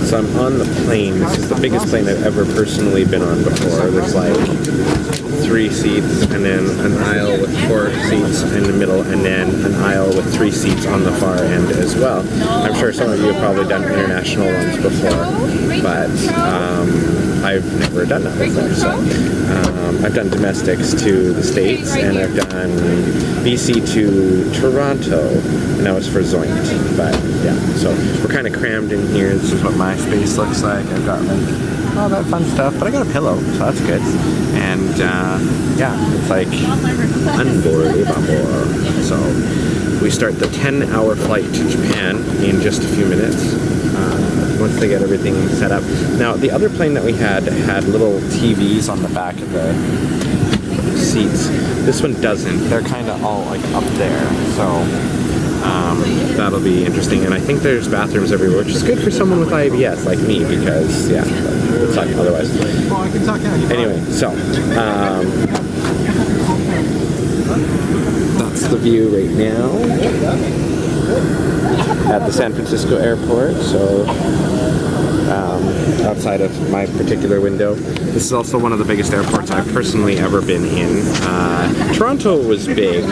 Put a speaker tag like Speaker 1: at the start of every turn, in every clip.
Speaker 1: So I'm on the plane. This is the biggest plane I've ever personally been on before. There's like 3 seats and then an aisle with 4 seats in the middle and then an aisle with 3 seats on the far end as well. I'm sure some of you have probably done international ones before, but I've never done that before. So I've done domestics to the States and I've done BC to Toronto, and that was for Zoint. But yeah, so we're kind of crammed in here. This is what my space looks like. I've got like all that fun stuff, but I got a pillow, so that's good. And yeah, it's like unbelievable. So we start the 10-hour flight to Japan in just a few minutes. Once they get everything set up. Now, the other plane that we had little TVs on the back of the seats. This one doesn't. They're kind of all like up there, so that'll be interesting. And I think there's bathrooms everywhere, which is good for someone with IBS like me, because yeah, it would suck otherwise. Anyway, so that's the view right now at the San Francisco airport. So outside of my particular window, this is also one of the biggest airports I've personally ever been in. Toronto was big,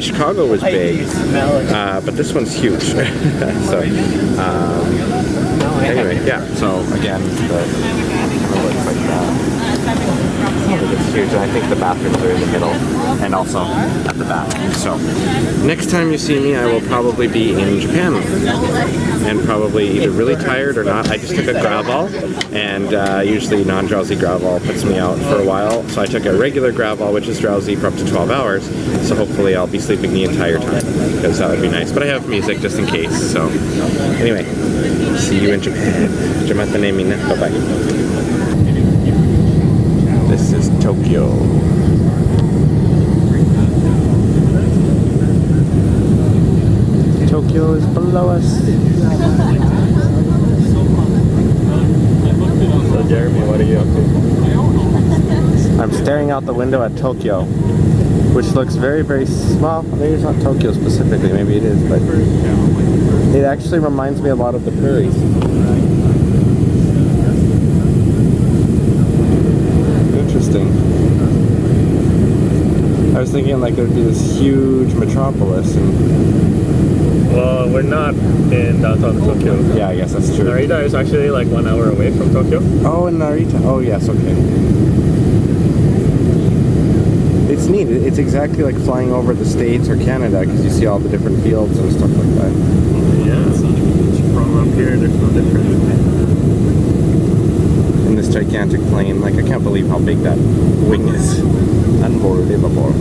Speaker 1: Chicago was big, but this one's huge. So anyway, yeah, so again, the looks like that. It's huge, and I think the bathrooms are in the middle and also at the back. So next time you see me, I will probably be in Japan and probably either really tired or not. I just took a Gravol, and usually non-drowsy Gravol puts me out for a while. So I took a regular Gravol, which is drowsy for up to 12 hours. So hopefully I'll be sleeping the entire time, because that would be nice. But I have music just in case. So anyway, see you in Japan. Jamata ne mina. Bye-bye. This is Tokyo. Tokyo is below us.
Speaker 2: So Jeremy, what are you up to?
Speaker 1: I'm staring out the window at Tokyo, which looks very, very small. Maybe it's not Tokyo specifically, maybe it is, but it actually reminds me a lot of the prairies. Interesting. I was thinking like there'd be this huge metropolis and...
Speaker 2: Well, we're not in downtown Tokyo.
Speaker 1: Yeah, I guess that's true.
Speaker 2: Narita is actually like 1 hour away from Tokyo.
Speaker 1: Oh, in Narita. Oh, yes, okay. It's neat. It's exactly like flying over the States or Canada, because you see all the different fields and stuff like that.
Speaker 2: Yeah. From up here, there's no difference.
Speaker 1: In this gigantic plane, like I can't believe how big that wing is. Unbelievable.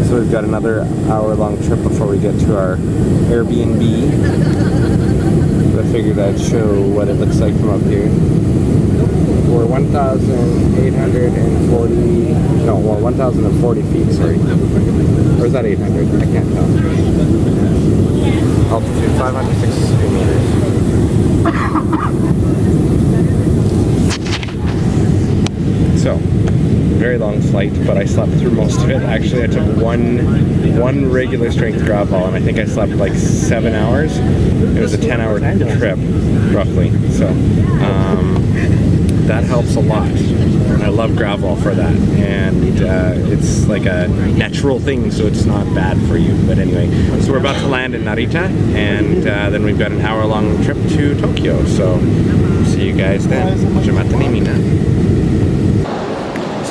Speaker 1: So we've got another hour-long trip before we get to our Airbnb. I figured I'd show what it looks like from up here. We're 1,840, no, well, 1,040 feet, sorry. Or is that 800? I can't tell. Altitude 563 meters. So, very long flight, but I slept through most of it. Actually, I took one regular strength Gravol, and I think I slept like 7 hours. It was a 10-hour trip, roughly. So, that helps a lot. And I love Gravol for that. And it's like a natural thing, so it's not bad for you. But anyway, so we're about to land in Narita, and then we've got an hour-long trip to Tokyo. So, see you guys then. Jamata ne mina.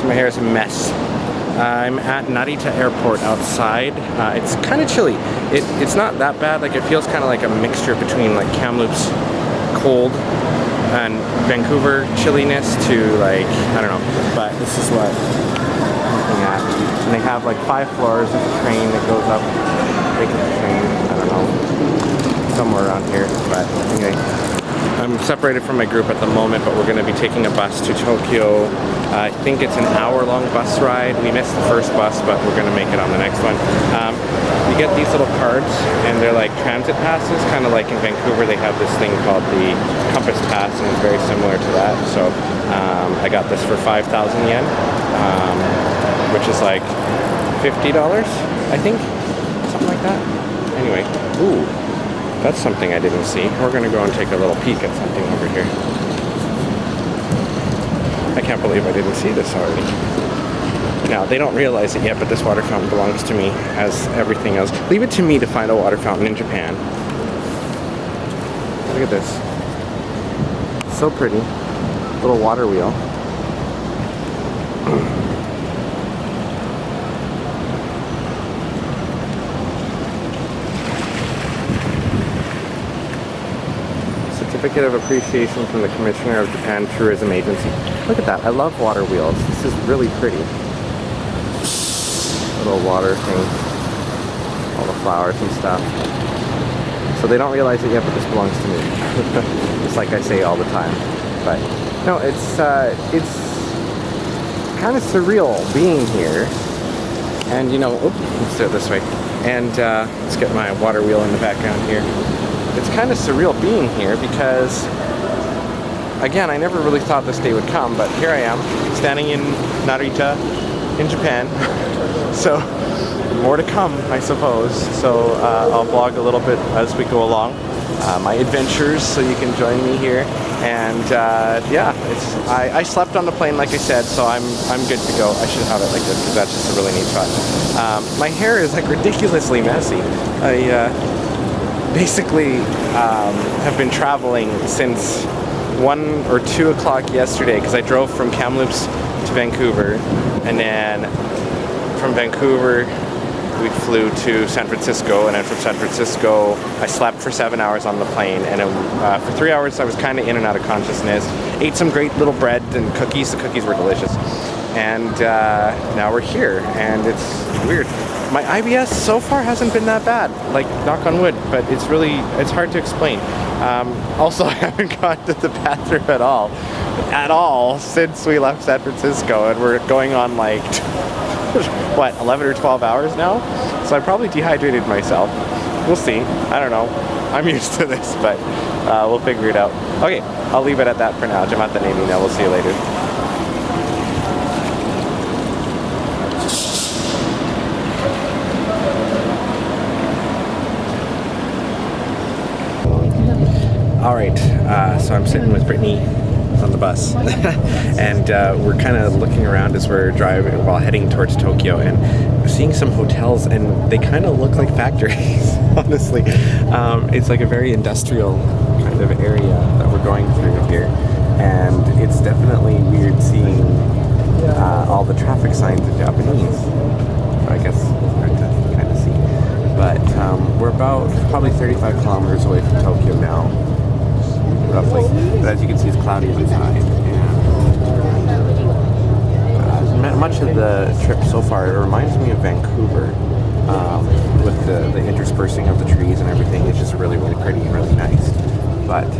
Speaker 1: My hair is a mess. I'm at Narita Airport outside. It's kind of chilly. It's not that bad. Like it feels kind of like a mixture between like Kamloops cold and Vancouver chilliness to like, I don't know. But this is what I'm looking at. And they have like 5 floors. There's a train that goes up. Take the train. I don't know. Somewhere around here. But anyway. I'm separated from my group at the moment, but we're going to be taking a bus to Tokyo. I think it's an hour-long bus ride. We missed the first bus, but we're going to make it on the next one. You get these little cards, and they're like transit passes, kind of like in Vancouver they have this thing called the Compass Pass, and it's very similar to that. So I got this for 5,000 yen, which is like $50, I think. that. Anyway, ooh, that's something I didn't see. We're gonna go and take a little peek at something over here. I can't believe I didn't see this already. Now, they don't realize it yet, but this water fountain belongs to me as everything else. Leave it to me to find a water fountain in Japan. Look at this. So pretty. Little water wheel. Certificate of Appreciation from the Commissioner of Japan Tourism Agency. Look at that. I love water wheels. This is really pretty. Little water thing. All the flowers and stuff. So they don't realize it yet, but this belongs to me. Just like I say all the time. But no, it's kind of surreal being here. And you know, let's do it this way. And let's get my water wheel in the background here. It's kind of surreal being here because, again, I never really thought this day would come, but here I am, standing in Narita, in Japan. So, more to come, I suppose. So, I'll vlog a little bit as we go along. My adventures, so you can join me here. And yeah, I slept on the plane, like I said, so I'm good to go. I should have it like this because that's just a really neat shot. My hair is like ridiculously messy. I basically have been traveling since 1 or 2 o'clock yesterday because I drove from Kamloops to Vancouver, and then from Vancouver we flew to San Francisco, and then from San Francisco I slept for 7 hours on the plane, and for 3 hours I was kind of in and out of consciousness. Ate some great little bread and cookies. The cookies were delicious. And now we're here, and it's weird. My IBS so far hasn't been that bad, like knock on wood, but it's hard to explain. Also, I haven't gone to the bathroom at all since we left San Francisco, and we're going on like, what, 11 or 12 hours now? So I probably dehydrated myself. We'll see. I don't know. I'm used to this, but we'll figure it out. Okay, I'll leave it at that for now. Jamata Nemi now. We'll see you later. All right, so I'm sitting with Brittany on the bus, and we're kind of looking around as we're driving while heading towards Tokyo, and seeing some hotels, and they kind of look like factories. Honestly, it's like a very industrial kind of area that we're going through here, and it's definitely weird seeing all the traffic signs in Japanese. I guess it's hard to kind of see, but we're about probably 35 kilometers away from Tokyo now. Roughly, but as you can see, it's cloudy outside, and much of the trip so far, it reminds me of Vancouver, with the interspersing of the trees and everything. It's just really, really pretty and really nice. But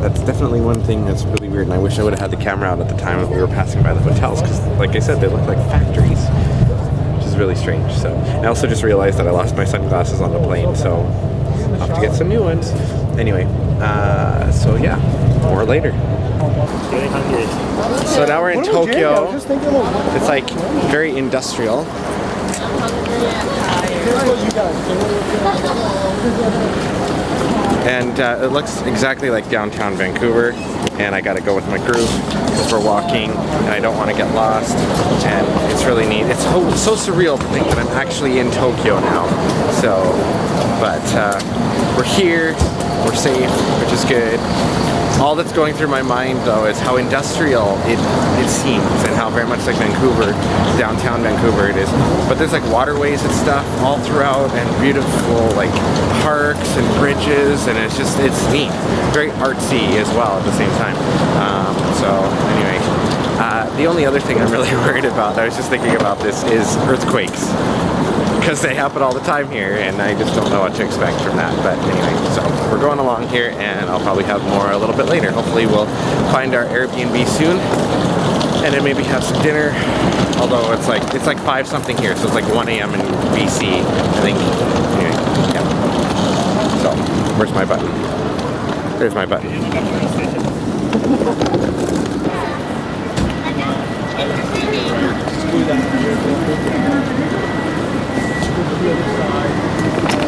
Speaker 1: that's definitely one thing that's really weird, and I wish I would have had the camera out at the time that we were passing by the hotels, because, like I said, they look like factories, which is really strange. So I also just realized that I lost my sunglasses on the plane, so I'll have to get some new ones. Anyway, so yeah, more later.
Speaker 2: Getting hungry.
Speaker 1: So now we're in Tokyo. It's like very industrial. And it looks exactly like downtown Vancouver. And I gotta go with my group because we're walking and I don't want to get lost. And it's really neat. It's so surreal to think that I'm actually in Tokyo now. So, but we're here. We're safe, which is good. All that's going through my mind, though, is how industrial it seems, and how very much like Vancouver, downtown Vancouver it is. But there's like waterways and stuff all throughout, and beautiful like parks and bridges, and it's neat. Very artsy as well at the same time. So anyway, the only other thing I'm really worried about, I was just thinking about this, is earthquakes. Because they happen all the time here, and I just don't know what to expect from that. But anyway, so we're going along here, and I'll probably have more a little bit later. Hopefully we'll find our Airbnb soon, and then maybe have some dinner. Although it's like 5 something here, so it's like 1 a.m. in BC, I think. Anyway, yeah. So where's my button? There's my button. The other side.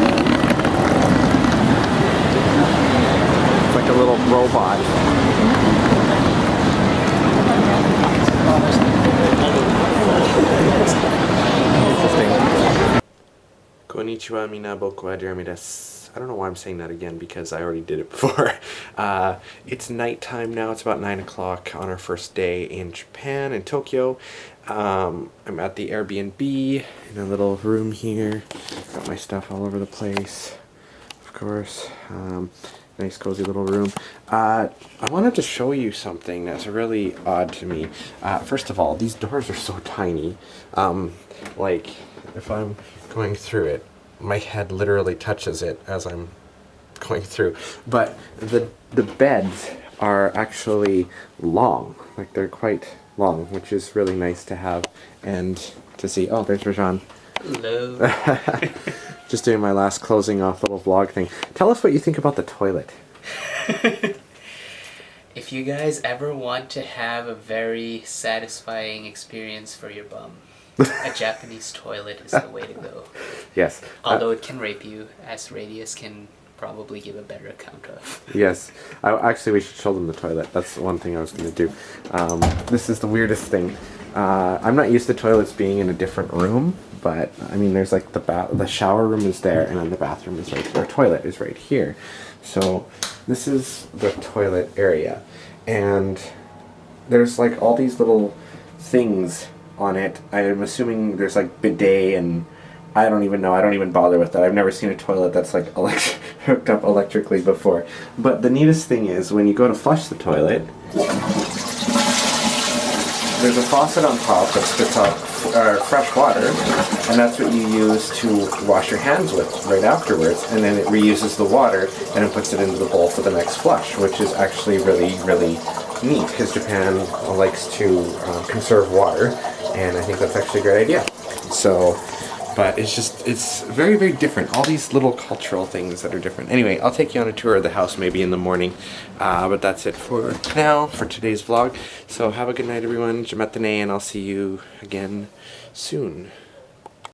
Speaker 1: Konnichiwa, minaboku wa Jeremy desu. I don't know why I'm saying that again because I already did it before. It's nighttime now. It's about 9 o'clock on our first day in Japan, in Tokyo. I'm at the Airbnb in a little room here. Got my stuff all over the place, of course. Nice cozy little room. I wanted to show you something that's really odd to me. First of all, these doors are so tiny. Like, if I'm going through it, my head literally touches it as I'm going through. But the beds are actually long. Like, they're quite long, which is really nice to have and to see. Oh, there's Rajan.
Speaker 3: Hello.
Speaker 1: Just doing my last closing off little vlog thing. Tell us what you think about the toilet.
Speaker 3: If you guys ever want to have a very satisfying experience for your bum, a Japanese toilet is the way to go.
Speaker 1: Yes.
Speaker 3: Although it can rape you, as Radius can probably give a better account of.
Speaker 1: Yes. Actually, we should show them the toilet. That's one thing I was going to do. This is the weirdest thing. I'm not used to toilets being in a different room, but I mean, there's like the shower room is there, and then the bathroom is right there. Toilet is right here. So this is the toilet area, and there's like all these little things on it. I'm assuming there's like bidet, and I don't even know. I don't even bother with that. I've never seen a toilet that's like hooked up electrically before. But the neatest thing is when you go to flush the toilet, there's a faucet on top that spits out fresh water, and that's what you use to wash your hands with right afterwards, and then it reuses the water and it puts it into the bowl for the next flush, which is actually really, really neat because Japan likes to conserve water, and I think that's actually a great idea. So, but it's very, very different. All these little cultural things that are different. Anyway, I'll take you on a tour of the house maybe in the morning. But that's it for now, for today's vlog. So have a good night, everyone. Jamatane, and I'll see you again soon.